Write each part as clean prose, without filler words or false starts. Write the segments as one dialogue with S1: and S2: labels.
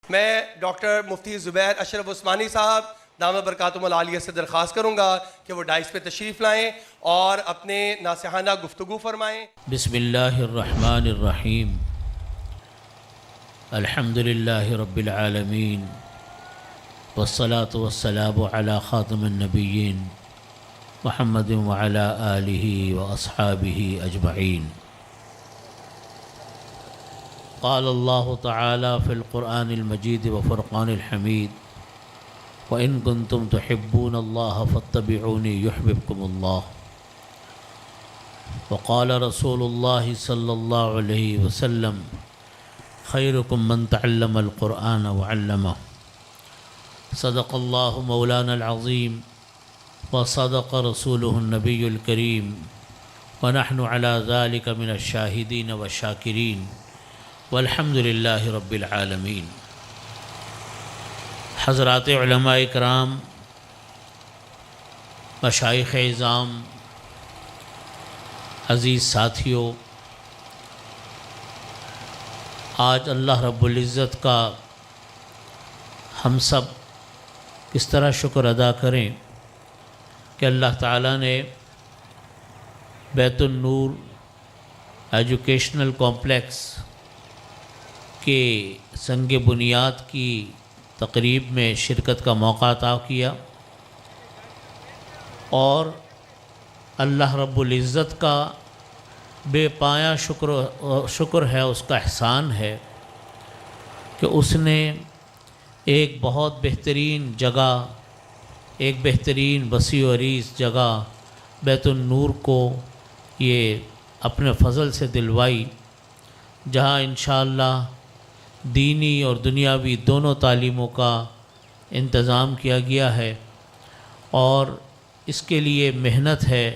S1: میں ڈاکٹر مفتی زبیر اشرف عثمانی صاحب دامت برکاتہم العالیہ سے درخواست کروں گا کہ وہ ڈائس پہ تشریف لائیں اور اپنے ناصحانہ گفتگو فرمائیں۔
S2: بسم اللہ الرحمن الرحیم، الحمد للہ رب العالمین، والصلاة والسلام علی خاتم النبیین محمد وعلی آلہ واصحابہ اجمعین۔ قال اللہ تعالی فی القرآن المجید وفرقان الحمید، وَإِن كُنتُمْ تُحِبُّونَ اللَّهَ فَاتَّبِعُونِي يُحْبِبْكُمُ اللَّهُ، وقال رسول اللہ صلی اللہ علیہ وسلم خیرکم من تعلم القرآن وعلمه۔ صدق اللہ مولانا العظیم وصدق رسولہ النبی الکریم، ونحن على ذلك من الشاہدین والشاکرین، والحمد للہ رب العالمین۔ حضرات علماء کرام، مشائخ اعظام، عزیز ساتھیوں، آج اللہ رب العزت کا ہم سب کس طرح شکر ادا کریں کہ اللہ تعالیٰ نے بیت النور ایجوکیشنل کمپلیکس کے سنگ بنیاد کی تقریب میں شرکت کا موقع عطا کیا، اور اللہ رب العزت کا بے پایا شکر ہے، اس کا احسان ہے کہ اس نے ایک بہت بہترین جگہ، ایک بہترین وسیع و عریض جگہ بیت النور کو یہ اپنے فضل سے دلوائی، جہاں انشاءاللہ دینی اور دنیاوی دونوں تعلیموں کا انتظام کیا گیا ہے، اور اس کے لیے محنت ہے،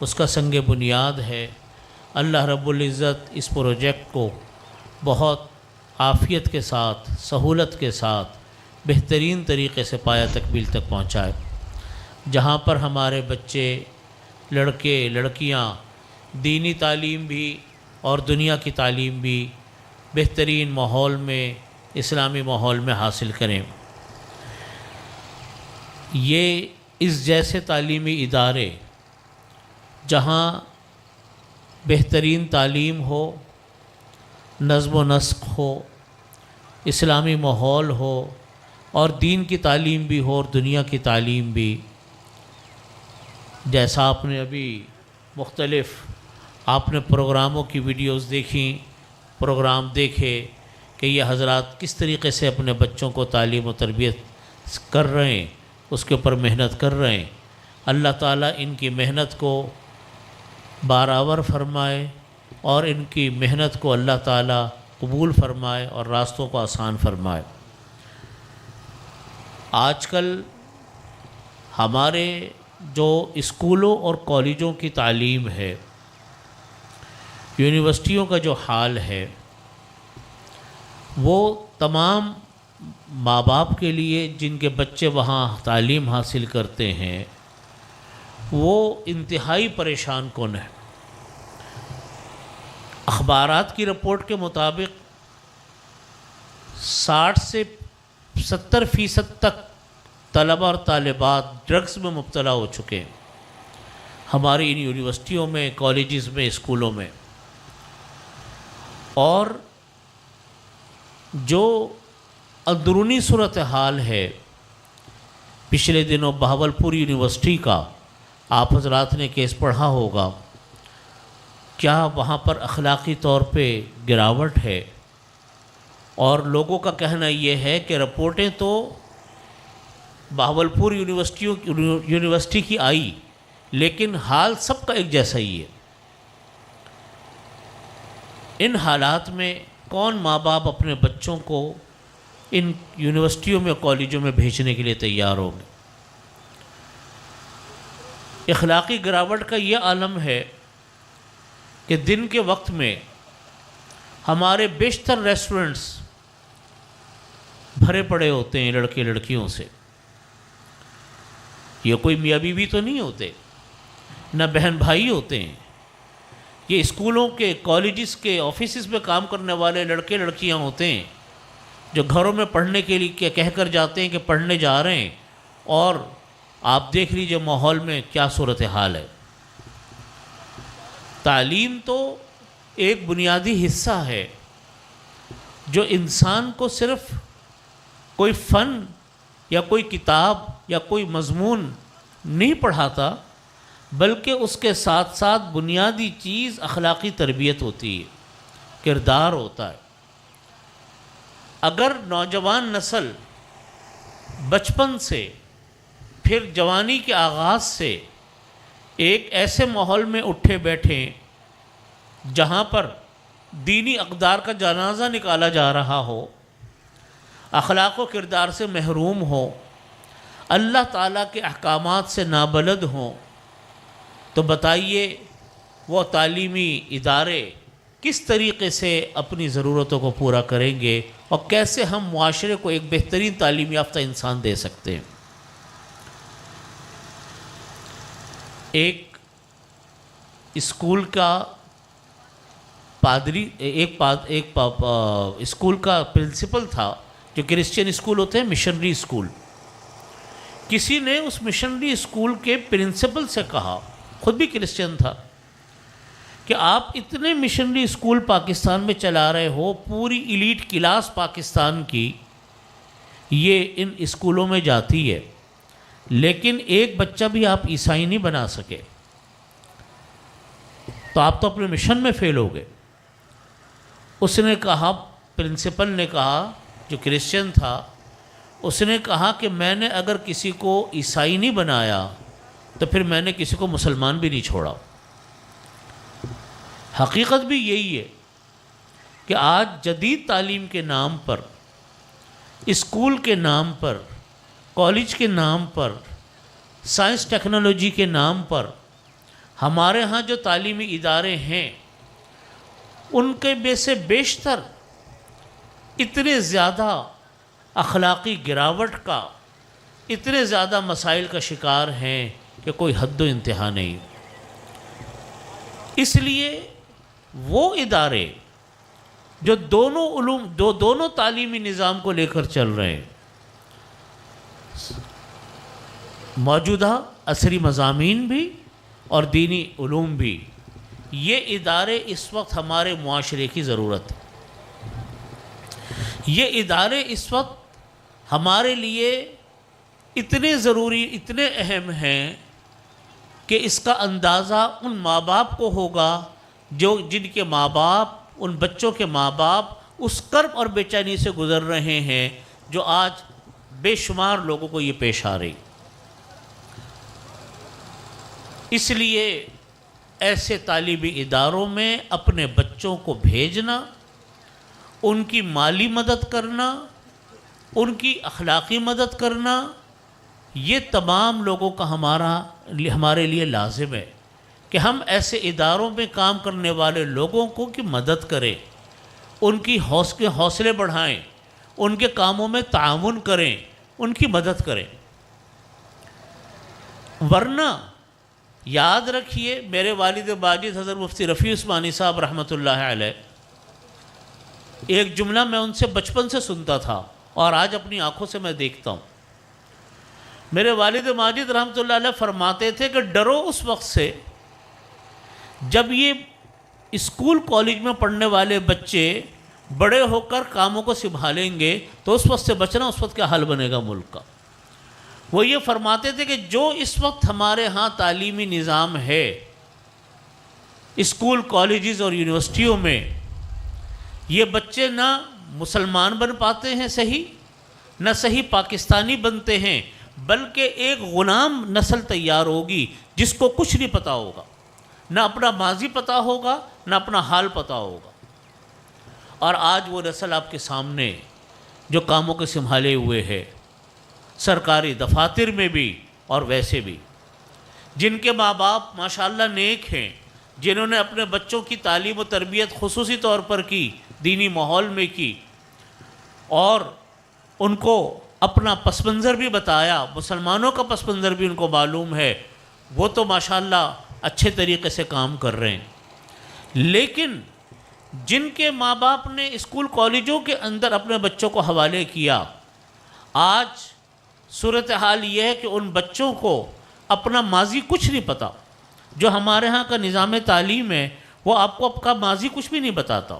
S2: اس کا سنگ بنیاد ہے۔ اللہ رب العزت اس پروجیکٹ کو بہت عافیت کے ساتھ، سہولت کے ساتھ، بہترین طریقے سے پایہ تکمیل تک پہنچائے، جہاں پر ہمارے بچے، لڑکے لڑکیاں دینی تعلیم بھی اور دنیا کی تعلیم بھی بہترین ماحول میں، اسلامی ماحول میں حاصل کریں۔ یہ اس جیسے تعلیمی ادارے جہاں بہترین تعلیم ہو، نظم و نسق ہو، اسلامی ماحول ہو، اور دین کی تعلیم بھی ہو اور دنیا کی تعلیم بھی، جیسا آپ نے ابھی مختلف آپ نے پروگراموں کی ویڈیوز دیکھیں، پروگرام دیکھے کہ یہ حضرات کس طریقے سے اپنے بچوں کو تعلیم و تربیت کر رہے ہیں، اس کے اوپر محنت کر رہے ہیں۔ اللہ تعالیٰ ان کی محنت کو بارآور فرمائے، اور ان کی محنت کو اللہ تعالیٰ قبول فرمائے اور راستوں کو آسان فرمائے۔ آج کل ہمارے جو اسکولوں اور کالجوں کی تعلیم ہے، یونیورسٹیوں کا جو حال ہے، وہ تمام ماں باپ کے لیے جن کے بچے وہاں تعلیم حاصل کرتے ہیں، وہ انتہائی پریشان کن ہے۔ اخبارات کی رپورٹ کے مطابق 60 سے 70% تک طلبہ اور طالبات ڈرگس میں مبتلا ہو چکے ہیں ہماری ان یونیورسٹیوں میں، کالجز میں، اسکولوں میں۔ اور جو اندرونی صورتحال ہے، پچھلے دنوں بہاولپور یونیورسٹی کا آپ حضرات نے کیس پڑھا ہوگا، کیا وہاں پر اخلاقی طور پہ گراوٹ ہے، اور لوگوں کا کہنا یہ ہے کہ رپورٹیں تو بہاولپور یونیورسٹی کی آئی، لیکن حال سب کا ایک جیسا ہی ہے۔ ان حالات میں کون ماں باپ اپنے بچوں کو ان یونیورسٹیوں میں، کالجوں میں بھیجنے کے لیے تیار ہوں گے؟ اخلاقی گراوٹ کا یہ عالم ہے کہ دن کے وقت میں ہمارے بیشتر ریسٹورنٹس بھرے پڑے ہوتے ہیں لڑکے لڑکیوں سے۔ یہ کوئی میاں بیوی تو نہیں ہوتے، نہ بہن بھائی ہوتے ہیں، یہ اسکولوں کے، کالجز کے، آفیسز میں کام کرنے والے لڑکے لڑکیاں ہوتے ہیں جو گھروں میں پڑھنے کے لیے کہہ کر جاتے ہیں کہ پڑھنے جا رہے ہیں، اور آپ دیکھ لیجئے ماحول میں کیا صورتحال ہے۔ تعلیم تو ایک بنیادی حصہ ہے جو انسان کو صرف کوئی فن یا کوئی کتاب یا کوئی مضمون نہیں پڑھاتا، بلکہ اس کے ساتھ ساتھ بنیادی چیز اخلاقی تربیت ہوتی ہے، کردار ہوتا ہے۔ اگر نوجوان نسل بچپن سے پھر جوانی کے آغاز سے ایک ایسے ماحول میں اٹھے بیٹھیں جہاں پر دینی اقدار کا جنازہ نکالا جا رہا ہو، اخلاق و کردار سے محروم ہو، اللہ تعالیٰ کے احکامات سے نابلد ہوں، تو بتائیے وہ تعلیمی ادارے کس طریقے سے اپنی ضرورتوں کو پورا کریں گے اور کیسے ہم معاشرے کو ایک بہترین تعلیم یافتہ انسان دے سکتے ہیں۔ ایک اسکول کا پادری، ایک اسکول کا پرنسپل تھا، جو کرسچین اسکول ہوتے ہیں، مشنری اسکول۔ کسی نے اس مشنری اسکول کے پرنسپل سے کہا، خود بھی کرسچین تھا، کہ آپ اتنے مشنری اسکول پاکستان میں چلا رہے ہو، پوری ایلیٹ کلاس پاکستان کی یہ ان اسکولوں میں جاتی ہے، لیکن ایک بچہ بھی آپ عیسائی نہیں بنا سکے، تو آپ تو اپنے مشن میں فیل ہو گئے۔ اس نے کہا، پرنسپل نے کہا، جو کرسچن تھا، اس نے کہا کہ میں نے اگر کسی کو عیسائی نہیں بنایا تو پھر میں نے کسی کو مسلمان بھی نہیں چھوڑا۔ حقیقت بھی یہی ہے کہ آج جدید تعلیم کے نام پر، اسکول کے نام پر، کالج کے نام پر، سائنس ٹیکنالوجی کے نام پر ہمارے ہاں جو تعلیمی ادارے ہیں، ان کے میں سے بیشتر اتنے زیادہ اخلاقی گراوٹ کا، اتنے زیادہ مسائل کا شکار ہیں کہ کوئی حد و انتہا نہیں۔ اس لیے وہ ادارے جو دونوں تعلیمی نظام کو لے کر چل رہے ہیں، موجودہ عصری مضامین بھی اور دینی علوم بھی، یہ ادارے اس وقت ہمارے معاشرے کی ضرورت ہے۔ یہ ادارے اس وقت ہمارے لیے اتنے ضروری، اتنے اہم ہیں کہ اس کا اندازہ ان ماں باپ کو ہوگا جن کے ماں باپ، ان بچوں کے ماں باپ اس کرب اور بے چینی سے گزر رہے ہیں جو آج بے شمار لوگوں کو یہ پیش آ رہی۔ اس لیے ایسے تعلیمی اداروں میں اپنے بچوں کو بھیجنا، ان کی مالی مدد کرنا، ان کی اخلاقی مدد کرنا، یہ تمام لوگوں کا ہمارے لیے لازم ہے کہ ہم ایسے اداروں میں کام کرنے والے لوگوں کو کی مدد کریں، ان کی حوصلے بڑھائیں، ان کے کاموں میں تعاون کریں، ان کی مدد کریں۔ ورنہ یاد رکھیے، میرے والد ماجد حضرت مفتی رفیع عثمانی صاحب رحمۃ اللہ علیہ، ایک جملہ میں ان سے بچپن سے سنتا تھا اور آج اپنی آنکھوں سے میں دیکھتا ہوں۔ میرے والد ماجد رحمۃ اللہ علیہ فرماتے تھے کہ ڈرو اس وقت سے جب یہ اسکول کالج میں پڑھنے والے بچے بڑے ہو کر کاموں کو سنبھالیں گے تو اس وقت سے بچنا، اس وقت کیا حال بنے گا ملک کا۔ وہ یہ فرماتے تھے کہ جو اس وقت ہمارے ہاں تعلیمی نظام ہے، اسکول کالجز اور یونیورسٹیوں میں، یہ بچے نہ مسلمان بن پاتے ہیں صحیح، نہ صحیح پاکستانی بنتے ہیں، بلکہ ایک غلام نسل تیار ہوگی جس کو کچھ نہیں پتہ ہوگا، نہ اپنا ماضی پتہ ہوگا، نہ اپنا حال پتہ ہوگا۔ اور آج وہ نسل آپ کے سامنے جو کاموں کے سنبھالے ہوئے ہے، سرکاری دفاتر میں بھی اور ویسے بھی، جن کے ماں باپ ماشاءاللہ نیک ہیں، جنہوں نے اپنے بچوں کی تعلیم و تربیت خصوصی طور پر کی، دینی ماحول میں کی، اور ان کو اپنا پس منظر بھی بتایا، مسلمانوں کا پس منظر بھی ان کو معلوم ہے، وہ تو ماشاءاللہ اچھے طریقے سے کام کر رہے ہیں۔ لیکن جن کے ماں باپ نے اسکول کالجوں کے اندر اپنے بچوں کو حوالے کیا، آج صورتحال یہ ہے کہ ان بچوں کو اپنا ماضی کچھ نہیں پتہ۔ جو ہمارے ہاں کا نظام تعلیم ہے وہ آپ کو آپ کا ماضی کچھ بھی نہیں بتاتا۔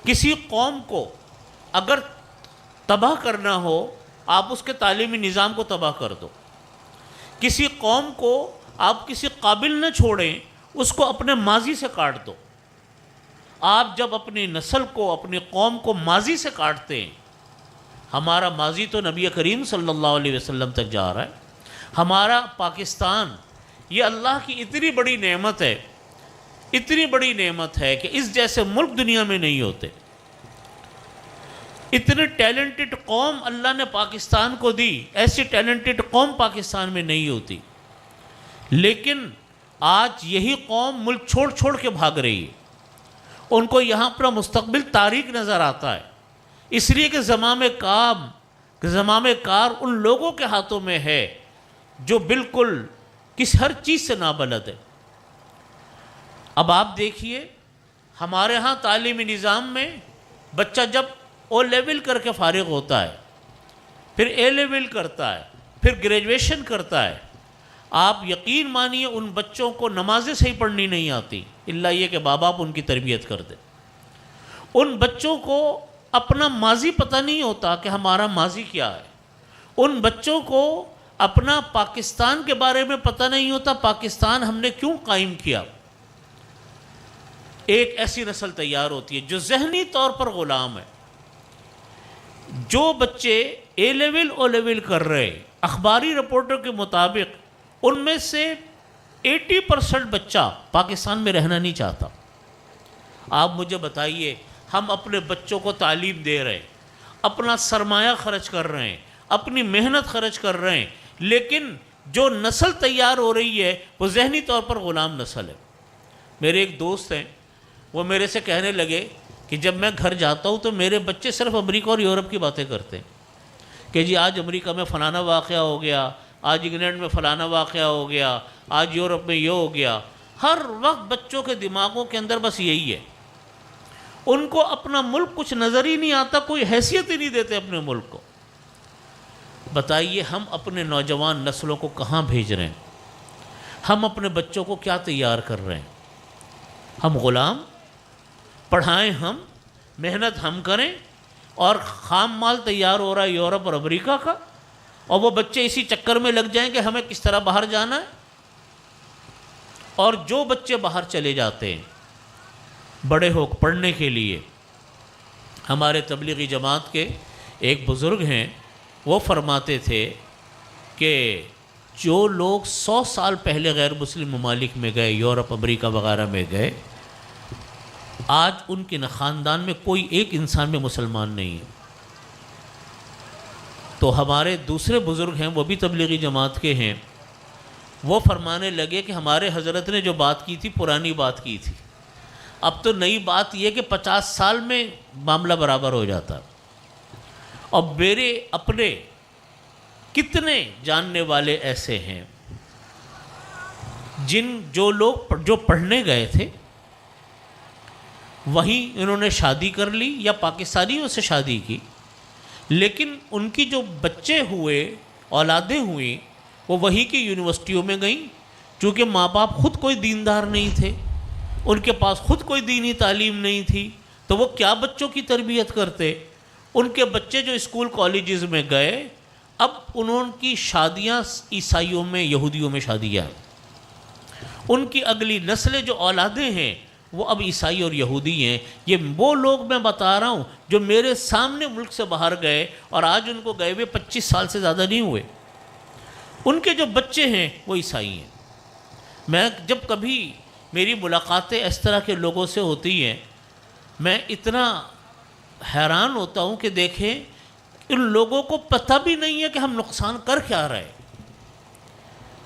S2: کسی قوم کو اگر تباہ کرنا ہو آپ اس کے تعلیمی نظام کو تباہ کر دو۔ کسی قوم کو آپ کسی قابل نہ چھوڑیں، اس کو اپنے ماضی سے کاٹ دو۔ آپ جب اپنی نسل کو، اپنی قوم کو ماضی سے کاٹتے ہیں، ہمارا ماضی تو نبی کریم صلی اللہ علیہ وسلم تک جا رہا ہے۔ ہمارا پاکستان یہ اللہ کی اتنی بڑی نعمت ہے، اتنی بڑی نعمت ہے کہ اس جیسے ملک دنیا میں نہیں ہوتے۔ اتنے ٹیلنٹڈ قوم اللہ نے پاکستان کو دی، ایسی ٹیلنٹڈ قوم پاکستان میں نہیں ہوتی، لیکن آج یہی قوم ملک چھوڑ چھوڑ کے بھاگ رہی ہے۔ ان کو یہاں پر مستقبل تاریک نظر آتا ہے، اس لیے کہ زمام کار ان لوگوں کے ہاتھوں میں ہے جو بالکل ہر چیز سے نابلد ہے۔ اب آپ دیکھیے ہمارے ہاں تعلیمی نظام میں بچہ جب او لیول کر کے فارغ ہوتا ہے، پھر اے لیول کرتا ہے، پھر گریجویشن کرتا ہے، آپ یقین مانیے ان بچوں کو نمازیں صحیح پڑھنی نہیں آتی، الا یہ کہ ماں باپ ان کی تربیت کر دے۔ ان بچوں کو اپنا ماضی پتہ نہیں ہوتا کہ ہمارا ماضی کیا ہے۔ ان بچوں کو اپنا پاکستان کے بارے میں پتہ نہیں ہوتا، پاکستان ہم نے کیوں قائم کیا۔ ایک ایسی نسل تیار ہوتی ہے جو ذہنی طور پر غلام ہے۔ جو بچے اے لیول او لیول کر رہے، اخباری رپورٹوں کے مطابق ان میں سے 80% بچہ پاکستان میں رہنا نہیں چاہتا۔ آپ مجھے بتائیے، ہم اپنے بچوں کو تعلیم دے رہے ہیں، اپنا سرمایہ خرچ کر رہے ہیں، اپنی محنت خرچ کر رہے ہیں، لیکن جو نسل تیار ہو رہی ہے وہ ذہنی طور پر غلام نسل ہے۔ میرے ایک دوست ہیں، وہ میرے سے کہنے لگے کہ جب میں گھر جاتا ہوں تو میرے بچے صرف امریکہ اور یورپ کی باتیں کرتے ہیں کہ جی آج امریکہ میں فلانا واقعہ ہو گیا، آج انگلینڈ میں فلانا واقعہ ہو گیا، آج یورپ میں یہ ہو گیا۔ ہر وقت بچوں کے دماغوں کے اندر بس یہی ہے، ان کو اپنا ملک کچھ نظر ہی نہیں آتا، کوئی حیثیت ہی نہیں دیتے اپنے ملک کو۔ بتائیے ہم اپنے نوجوان نسلوں کو کہاں بھیج رہے ہیں؟ ہم اپنے بچوں کو کیا تیار کر رہے ہیں؟ ہم غلام؟ پڑھائیں ہم، محنت ہم کریں، اور خام مال تیار ہو رہا ہے یورپ اور امریکہ کا، اور وہ بچے اسی چکر میں لگ جائیں کہ ہمیں کس طرح باہر جانا ہے۔ اور جو بچے باہر چلے جاتے ہیں بڑے ہو پڑھنے کے لیے، ہمارے تبلیغی جماعت کے ایک بزرگ ہیں، وہ فرماتے تھے کہ جو لوگ 100 سال پہلے غیر مسلم ممالک میں گئے، یورپ امریکہ وغیرہ میں گئے، آج ان کے خاندان میں کوئی ایک انسان میں مسلمان نہیں ہے۔ تو ہمارے دوسرے بزرگ ہیں، وہ بھی تبلیغی جماعت کے ہیں، وہ فرمانے لگے کہ ہمارے حضرت نے جو بات کی تھی پرانی بات کی تھی، اب تو نئی بات یہ کہ 50 سال میں معاملہ برابر ہو جاتا۔ اور میرے اپنے کتنے جاننے والے ایسے ہیں جو لوگ جو پڑھنے گئے تھے وہیں انہوں نے شادی کر لی یا پاکستانیوں سے شادی کی، لیکن ان کی جو بچے ہوئے، اولادیں ہوئیں، وہ وہیں کی یونیورسٹیوں میں گئیں، چونکہ ماں باپ خود کوئی دیندار نہیں تھے، ان کے پاس خود کوئی دینی تعلیم نہیں تھی، تو وہ کیا بچوں کی تربیت کرتے۔ ان کے بچے جو اسکول کالجز میں گئے، اب انہوں کی شادیاں عیسائیوں میں، یہودیوں میں شادیاں ہیں، ان کی اگلی نسلیں جو اولادیں ہیں وہ اب عیسائی اور یہودی ہیں۔ یہ وہ لوگ میں بتا رہا ہوں جو میرے سامنے ملک سے باہر گئے، اور آج ان کو گئے ہوئے 25 سال سے زیادہ نہیں ہوئے، ان کے جو بچے ہیں وہ عیسائی ہیں۔ میں جب کبھی میری ملاقاتیں اس طرح کے لوگوں سے ہوتی ہیں، میں اتنا حیران ہوتا ہوں کہ دیکھیں ان لوگوں کو پتہ بھی نہیں ہے کہ ہم نقصان کر کیا رہے ہیں۔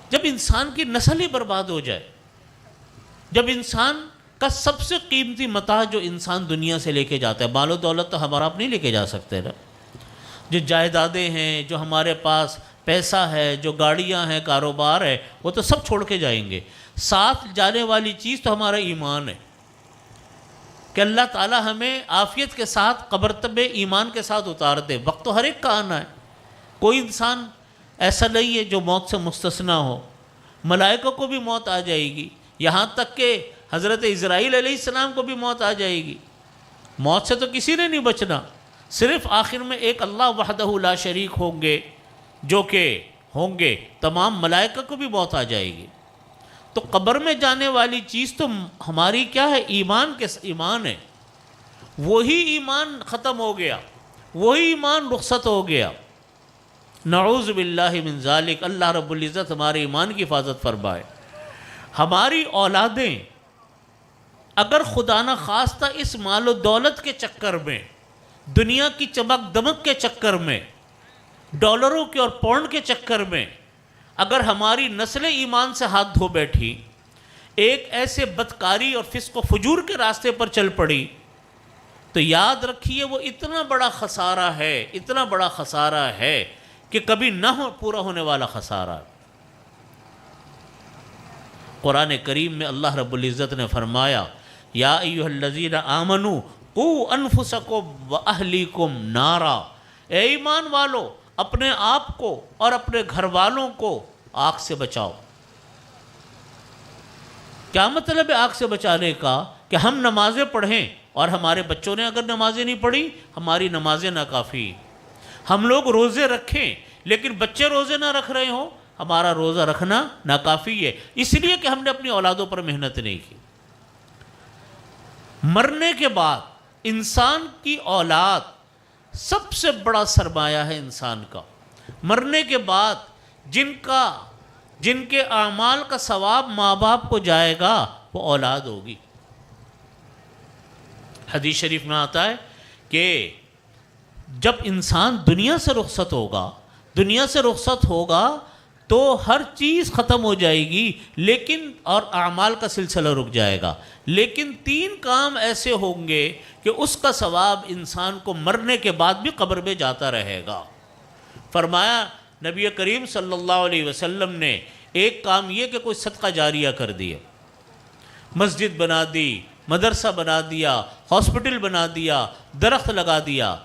S2: جب انسان کی نسل ہی برباد ہو جائے، جب انسان کا سب سے قیمتی متاع جو انسان دنیا سے لے کے جاتا ہے، مال و دولت تو ہمارا آپ نہیں لے کے جا سکتے نا، جو جائیدادیں ہیں، جو ہمارے پاس پیسہ ہے، جو گاڑیاں ہیں، کاروبار ہے، وہ تو سب چھوڑ کے جائیں گے۔ ساتھ جانے والی چیز تو ہمارا ایمان ہے۔ کہ اللہ تعالی ہمیں عافیت کے ساتھ قبر ایمان کے ساتھ اتار دے۔ وقت تو ہر ایک کا آنا ہے، کوئی انسان ایسا نہیں ہے جو موت سے مستثنا ہو۔ ملائکہ کو بھی موت آ جائے گی، یہاں تک کہ حضرت اسرائیل علیہ السلام کو بھی موت آ جائے گی۔ موت سے تو کسی نے نہیں بچنا، صرف آخر میں ایک اللہ وحدہ لا شریک ہوں گے جو کہ ہوں گے، تمام ملائکہ کو بھی موت آ جائے گی۔ تو قبر میں جانے والی چیز تو ہماری کیا ہے؟ ایمان ہے۔ وہی ایمان ختم ہو گیا، وہی ایمان رخصت ہو گیا، نعوذ باللہ من ذالک۔ اللہ رب العزت ہمارے ایمان کی حفاظت فرمائے۔ ہماری اولادیں اگر خدا نہ خواستہ اس مال و دولت کے چکر میں، دنیا کی چمک دمک کے چکر میں، ڈالروں کے اور پاؤنڈ کے چکر میں اگر ہماری نسل ایمان سے ہاتھ دھو بیٹھی، ایک ایسے بدکاری اور فسق و فجور کے راستے پر چل پڑی، تو یاد رکھیے وہ اتنا بڑا خسارہ ہے، اتنا بڑا خسارہ ہے کہ کبھی نہ پورا ہونے والا خسارہ۔ قرآن کریم میں اللہ رب العزت نے فرمایا، یا ایھا الذین آمنوا قوا انفسکم واہلیکم نارا، اے ایمان والو اپنے آپ کو اور اپنے گھر والوں کو آگ سے بچاؤ۔ کیا مطلب ہے آگ سے بچانے کا؟ کہ ہم نمازیں پڑھیں اور ہمارے بچوں نے اگر نمازیں نہیں پڑھی، ہماری نمازیں ناکافی۔ ہم لوگ روزے رکھیں لیکن بچے روزے نہ رکھ رہے ہوں، ہمارا روزہ رکھنا ناکافی ہے، اس لیے کہ ہم نے اپنی اولادوں پر محنت نہیں کی۔ مرنے کے بعد انسان کی اولاد سب سے بڑا سرمایہ ہے انسان کا۔ مرنے کے بعد جن کے اعمال کا ثواب ماں باپ کو جائے گا وہ اولاد ہوگی۔ حدیث شریف میں آتا ہے کہ جب انسان دنیا سے رخصت ہوگا تو ہر چیز ختم ہو جائے گی، لیکن اور اعمال کا سلسلہ رک جائے گا، لیکن 3 کام ایسے ہوں گے کہ اس کا ثواب انسان کو مرنے کے بعد بھی قبر میں جاتا رہے گا۔ فرمایا نبی کریم صلی اللہ علیہ وسلم نے، ایک کام یہ کہ کوئی صدقہ جاریہ کر دیا، مسجد بنا دی، مدرسہ بنا دیا، ہاسپٹل بنا دیا، درخت لگا دیا۔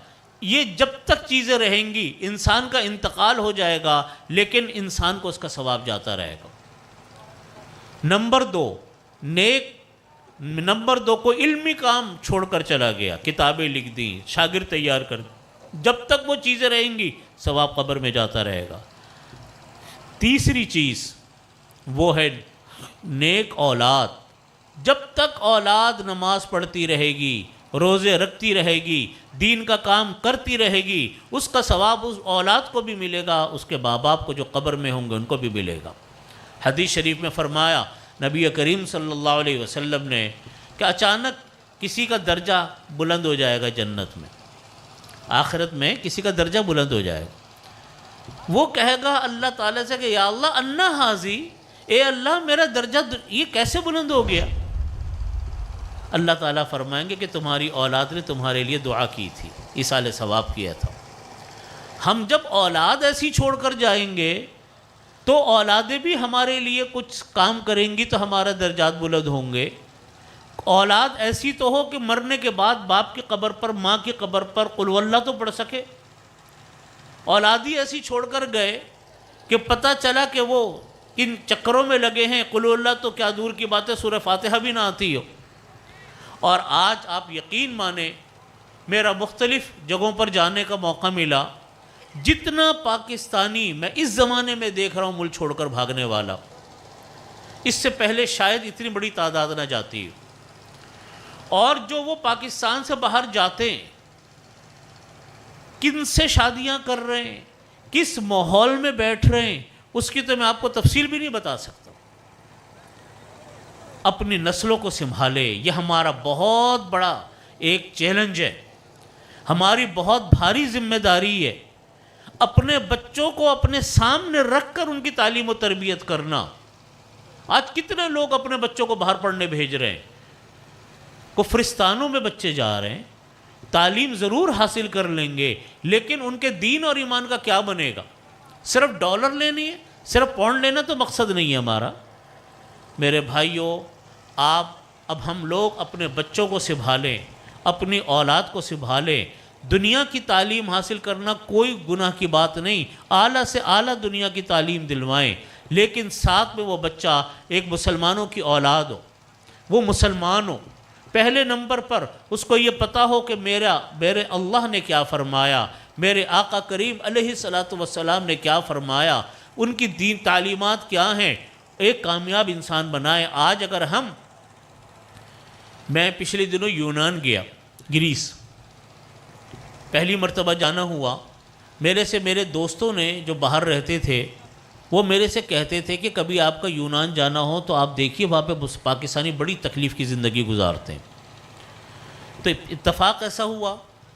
S2: یہ جب تک چیزیں رہیں گی انسان کا انتقال ہو جائے گا لیکن انسان کو اس کا ثواب جاتا رہے گا۔ نمبر 2 کوئی علمی کام چھوڑ کر چلا گیا، کتابیں لکھ دی، شاگرد تیار کر دی، جب تک وہ چیزیں رہیں گی ثواب قبر میں جاتا رہے گا۔ تیسری چیز وہ ہے نیک اولاد۔ جب تک اولاد نماز پڑھتی رہے گی، روزے رکھتی رہے گی، دین کا کام کرتی رہے گی، اس کا ثواب اس اولاد کو بھی ملے گا، اس کے ماں باپ کو جو قبر میں ہوں گے ان کو بھی ملے گا۔ حدیث شریف میں فرمایا نبی کریم صلی اللہ علیہ وسلم نے کہ اچانک کسی کا درجہ بلند ہو جائے گا جنت میں، آخرت میں کسی کا درجہ بلند ہو جائے گا۔ وہ کہے گا اللہ تعالیٰ سے کہ یا اللہ انا حاضی، اے اللہ میرا درجہ یہ کیسے بلند ہو گیا؟ اللہ تعالیٰ فرمائیں گے کہ تمہاری اولاد نے تمہارے لیے دعا کی تھی، ایصال ثواب کیا تھا۔ ہم جب اولاد ایسی چھوڑ کر جائیں گے تو اولادیں بھی ہمارے لیے کچھ کام کریں گی تو ہمارا درجات بلند ہوں گے۔ اولاد ایسی تو ہو کہ مرنے کے بعد باپ کی قبر پر، ماں کی قبر پر قل واللہ تو پڑھ سکے۔ اولادی ایسی چھوڑ کر گئے کہ پتہ چلا کہ وہ ان چکروں میں لگے ہیں، قل واللہ تو کیا دور کی بات ہے، سورہ فاتحہ بھی نہ آتی ہو۔ اور آج آپ یقین مانیں، میرا مختلف جگہوں پر جانے کا موقع ملا، جتنا پاکستانی میں اس زمانے میں دیکھ رہا ہوں ملک چھوڑ کر بھاگنے والا، اس سے پہلے شاید اتنی بڑی تعداد نہ جاتی۔ اور جو وہ پاکستان سے باہر جاتے ہیں، کن سے شادیاں کر رہے ہیں، کس ماحول میں بیٹھ رہے ہیں، اس کی تو میں آپ کو تفصیل بھی نہیں بتا سکتا۔ اپنی نسلوں کو سنبھالے، یہ ہمارا بہت بڑا ایک چیلنج ہے، ہماری بہت بھاری ذمہ داری ہے۔ اپنے بچوں کو اپنے سامنے رکھ کر ان کی تعلیم و تربیت کرنا۔ آج کتنے لوگ اپنے بچوں کو باہر پڑھنے بھیج رہے ہیں، کفرستانوں میں بچے جا رہے ہیں، تعلیم ضرور حاصل کر لیں گے لیکن ان کے دین اور ایمان کا کیا بنے گا؟ صرف ڈالر لینی ہے، صرف پاؤنڈ لینا تو مقصد نہیں ہے ہمارا۔ میرے بھائیوں، آپ اب ہم لوگ اپنے بچوں کو سنبھالیں، اپنی اولاد کو سنبھالیں۔ دنیا کی تعلیم حاصل کرنا کوئی گناہ کی بات نہیں، اعلیٰ سے اعلیٰ دنیا کی تعلیم دلوائیں، لیکن ساتھ میں وہ بچہ ایک مسلمانوں کی اولاد ہو، وہ مسلمان ہو۔ پہلے نمبر پر اس کو یہ پتہ ہو کہ میرے اللہ نے کیا فرمایا، میرے آقا کریم علیہ الصلاۃ والسلام نے کیا فرمایا، ان کی دین تعلیمات کیا ہیں، ایک کامیاب انسان بنائے۔ آج اگر میں پچھلے دنوں یونان گیا، گریس، پہلی مرتبہ جانا ہوا۔ میرے دوستوں نے جو باہر رہتے تھے وہ میرے سے کہتے تھے کہ کبھی آپ کا یونان جانا ہو تو آپ دیکھیے وہاں پہ پاکستانی بڑی تکلیف کی زندگی گزارتے ہیں۔ تو اتفاق ایسا ہوا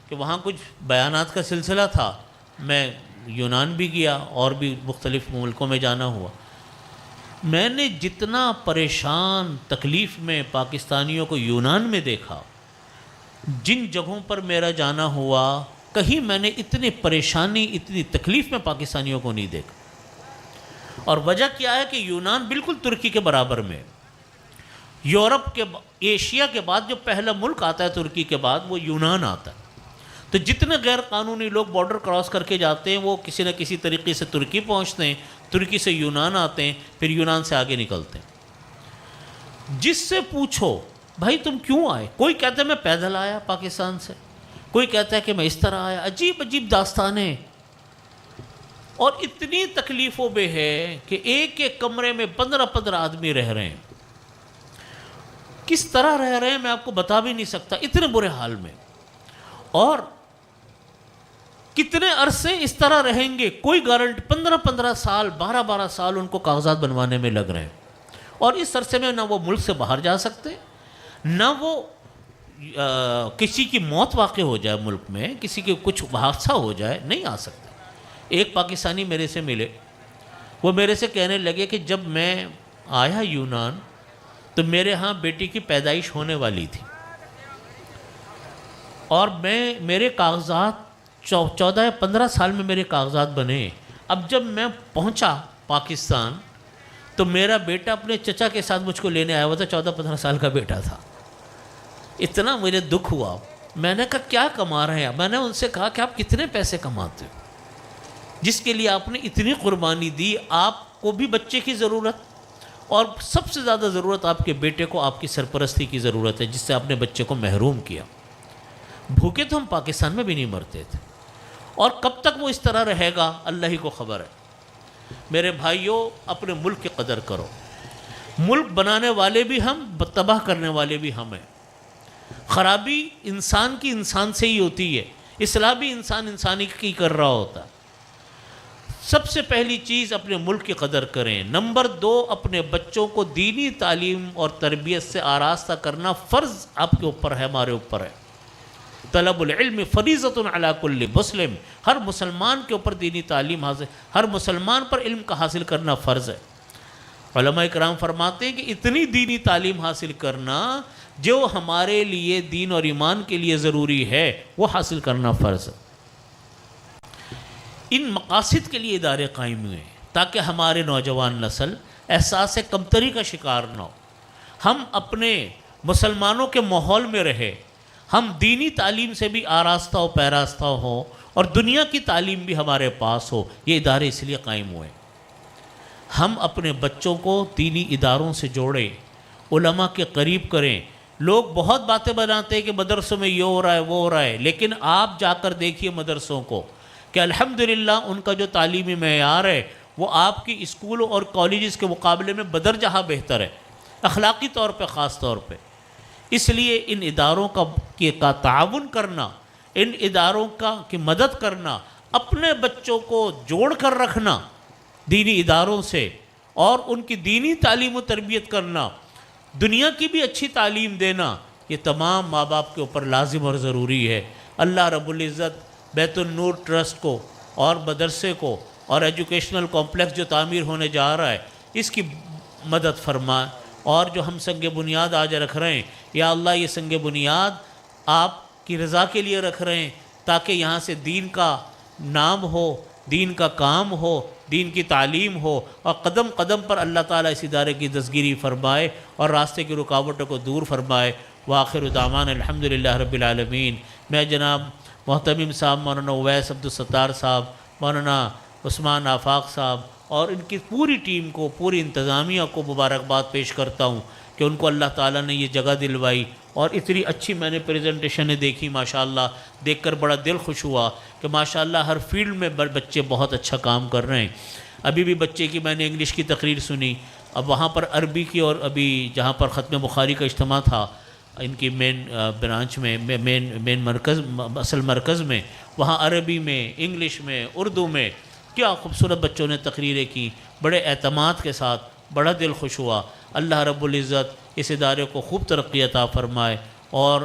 S2: کہ وہاں کچھ بیانات کا سلسلہ تھا، میں یونان بھی گیا اور بھی مختلف ملکوں میں جانا ہوا۔ میں نے جتنا پریشان تکلیف میں پاکستانیوں کو یونان میں دیکھا، جن جگہوں پر میرا جانا ہوا، کہیں میں نے اتنی پریشانی، اتنی تکلیف میں پاکستانیوں کو نہیں دیکھا۔ اور وجہ کیا ہے کہ یونان بالکل ترکی کے برابر میں، یورپ کے ایشیا کے بعد جو پہلا ملک آتا ہے ترکی کے بعد وہ یونان آتا ہے۔ تو جتنے غیر قانونی لوگ بارڈر کراس کر کے جاتے ہیں وہ کسی نہ کسی طریقے سے ترکی پہنچتے ہیں، ترکی سے یونان آتے ہیں، پھر یونان سے آگے نکلتے ہیں۔ جس سے پوچھو بھائی تم کیوں آئے، کوئی کہتا ہے میں پیدل آیا پاکستان سے، کوئی کہتا ہے کہ میں اس طرح آیا، عجیب عجیب داستانیں۔ اور اتنی تکلیفوں میں ہے کہ ایک ایک کمرے میں 15 آدمی رہ رہے ہیں۔ کس طرح رہ رہے ہیں میں آپ کو بتا بھی نہیں سکتا، اتنے برے حال میں۔ اور کتنے عرصے اس طرح رہیں گے کوئی گارنٹی، 15 سال 12 سال ان کو کاغذات بنوانے میں لگ رہے ہیں، اور اس عرصے میں نہ وہ ملک سے باہر جا سکتے، نہ وہ کسی کی موت واقع ہو جائے ملک میں، کسی کے کچھ حادثہ ہو جائے، نہیں آ سکتے۔ ایک پاکستانی میرے سے ملے، وہ میرے سے کہنے لگے کہ جب میں آیا یونان تو میرے ہاں بیٹی کی پیدائش ہونے والی تھی، اور میرے کاغذات 14 یا 15 سال میں میرے کاغذات بنے۔ اب جب میں پہنچا پاکستان تو میرا بیٹا اپنے چچا کے ساتھ مجھ کو لینے آیا ہوا تھا، 14-15 سال کا بیٹا تھا۔ اتنا مجھے دکھ ہوا۔ میں نے کہا کیا کما رہے ہیں؟ میں نے ان سے کہا کہ آپ کتنے پیسے کماتے ہو جس کے لیے آپ نے اتنی قربانی دی؟ آپ کو بھی بچے کی ضرورت، اور سب سے زیادہ ضرورت آپ کے بیٹے کو آپ کی سرپرستی کی ضرورت ہے، جس سے آپ نے بچے کو محروم کیا۔ بھوکے تو ہم پاکستان میں بھی نہیں مرتے تھے، اور کب تک وہ اس طرح رہے گا اللہ ہی کو خبر ہے۔ میرے بھائیوں، اپنے ملک کی قدر کرو۔ ملک بنانے والے بھی ہم، تباہ کرنے والے بھی ہم ہیں۔ خرابی انسان کی انسان سے ہی ہوتی ہے، اصلاح بھی انسانی کی کر رہا ہوتا ہے۔ سب سے پہلی چیز اپنے ملک کی قدر کریں۔ نمبر 2، اپنے بچوں کو دینی تعلیم اور تربیت سے آراستہ کرنا فرض آپ کے اوپر ہے، ہمارے اوپر ہے۔ طلب العلم فریضۃ علی کل مسلم، ہر مسلمان کے اوپر دینی تعلیم حاصل، ہر مسلمان پر علم کا حاصل کرنا فرض ہے۔ علماء کرام فرماتے ہیں کہ اتنی دینی تعلیم حاصل کرنا جو ہمارے لیے دین اور ایمان کے لیے ضروری ہے وہ حاصل کرنا فرض ہے۔ ان مقاصد کے لیے ادارے قائم ہوئے تاکہ ہمارے نوجوان نسل احساس کمتری کا شکار نہ ہو، ہم اپنے مسلمانوں کے ماحول میں رہے، ہم دینی تعلیم سے بھی آراستہ و پیراستہ ہوں، اور دنیا کی تعلیم بھی ہمارے پاس ہو۔ یہ ادارے اس لیے قائم ہوئے۔ ہم اپنے بچوں کو دینی اداروں سے جوڑیں، علماء کے قریب کریں۔ لوگ بہت باتیں بناتے ہیں کہ مدرسوں میں یہ ہو رہا ہے وہ ہو رہا ہے، لیکن آپ جا کر دیکھیے مدرسوں کو کہ الحمدللہ ان کا جو تعلیمی معیار ہے وہ آپ کی اسکولوں اور کالجز کے مقابلے میں بدرجہ بہتر ہے، اخلاقی طور پہ خاص طور پہ۔ اس لیے ان اداروں کا تعاون کرنا، ان اداروں کی مدد کرنا، اپنے بچوں کو جوڑ کر رکھنا دینی اداروں سے، اور ان کی دینی تعلیم و تربیت کرنا، دنیا کی بھی اچھی تعلیم دینا، یہ تمام ماں باپ کے اوپر لازم اور ضروری ہے۔ اللہ رب العزت بیت النور ٹرسٹ کو اور مدرسے کو اور ایجوکیشنل کمپلیکس جو تعمیر ہونے جا رہا ہے اس کی مدد فرمائے، اور جو ہم سنگ بنیاد آج رکھ رہے ہیں، یا اللہ یہ سنگ بنیاد آپ کی رضا کے لیے رکھ رہے ہیں تاکہ یہاں سے دین کا نام ہو، دین کا کام ہو، دین کی تعلیم ہو، اور قدم قدم پر اللہ تعالیٰ اس ادارے کی دستگیری فرمائے اور راستے کی رکاوٹوں کو دور فرمائے۔ وآخر دعوانا الحمدللہ رب العالمین۔ میں جناب محتمم صاحب مولانا اویس عبدالستار صاحب، مولانا عثمان آفاق صاحب اور ان کی پوری ٹیم کو، پوری انتظامیہ کو مبارکباد پیش کرتا ہوں کہ ان کو اللہ تعالیٰ نے یہ جگہ دلوائی، اور اتنی اچھی میں نے پریزنٹیشنیں دیکھی ماشاءاللہ، دیکھ کر بڑا دل خوش ہوا کہ ماشاءاللہ ہر فیلڈ میں بچے بہت اچھا کام کر رہے ہیں۔ ابھی بھی بچے کی میں نے انگلش کی تقریر سنی، اب وہاں پر عربی کی، اور ابھی جہاں پر ختم بخاری کا اجتماع تھا ان کی مین برانچ میں، مین مرکز، اصل مرکز میں، وہاں عربی میں، انگلش میں، اردو میں کیا خوبصورت بچوں نے تقریریں کی، بڑے اعتماد کے ساتھ، بڑا دل خوش ہوا۔ اللہ رب العزت اس ادارے کو خوب ترقی عطا فرمائے اور